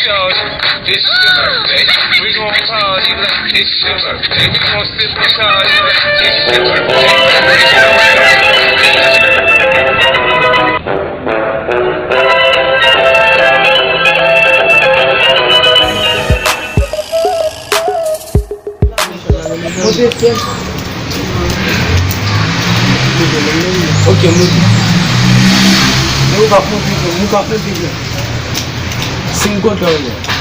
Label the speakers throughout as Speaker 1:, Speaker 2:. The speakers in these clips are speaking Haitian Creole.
Speaker 1: shorty. It's your birthday. We gon' party like it's your birthday. We gon' sip and party like it's your
Speaker 2: Ok, muka pun 50 años.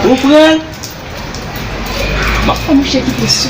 Speaker 2: Mon frère, ma femme chérie est si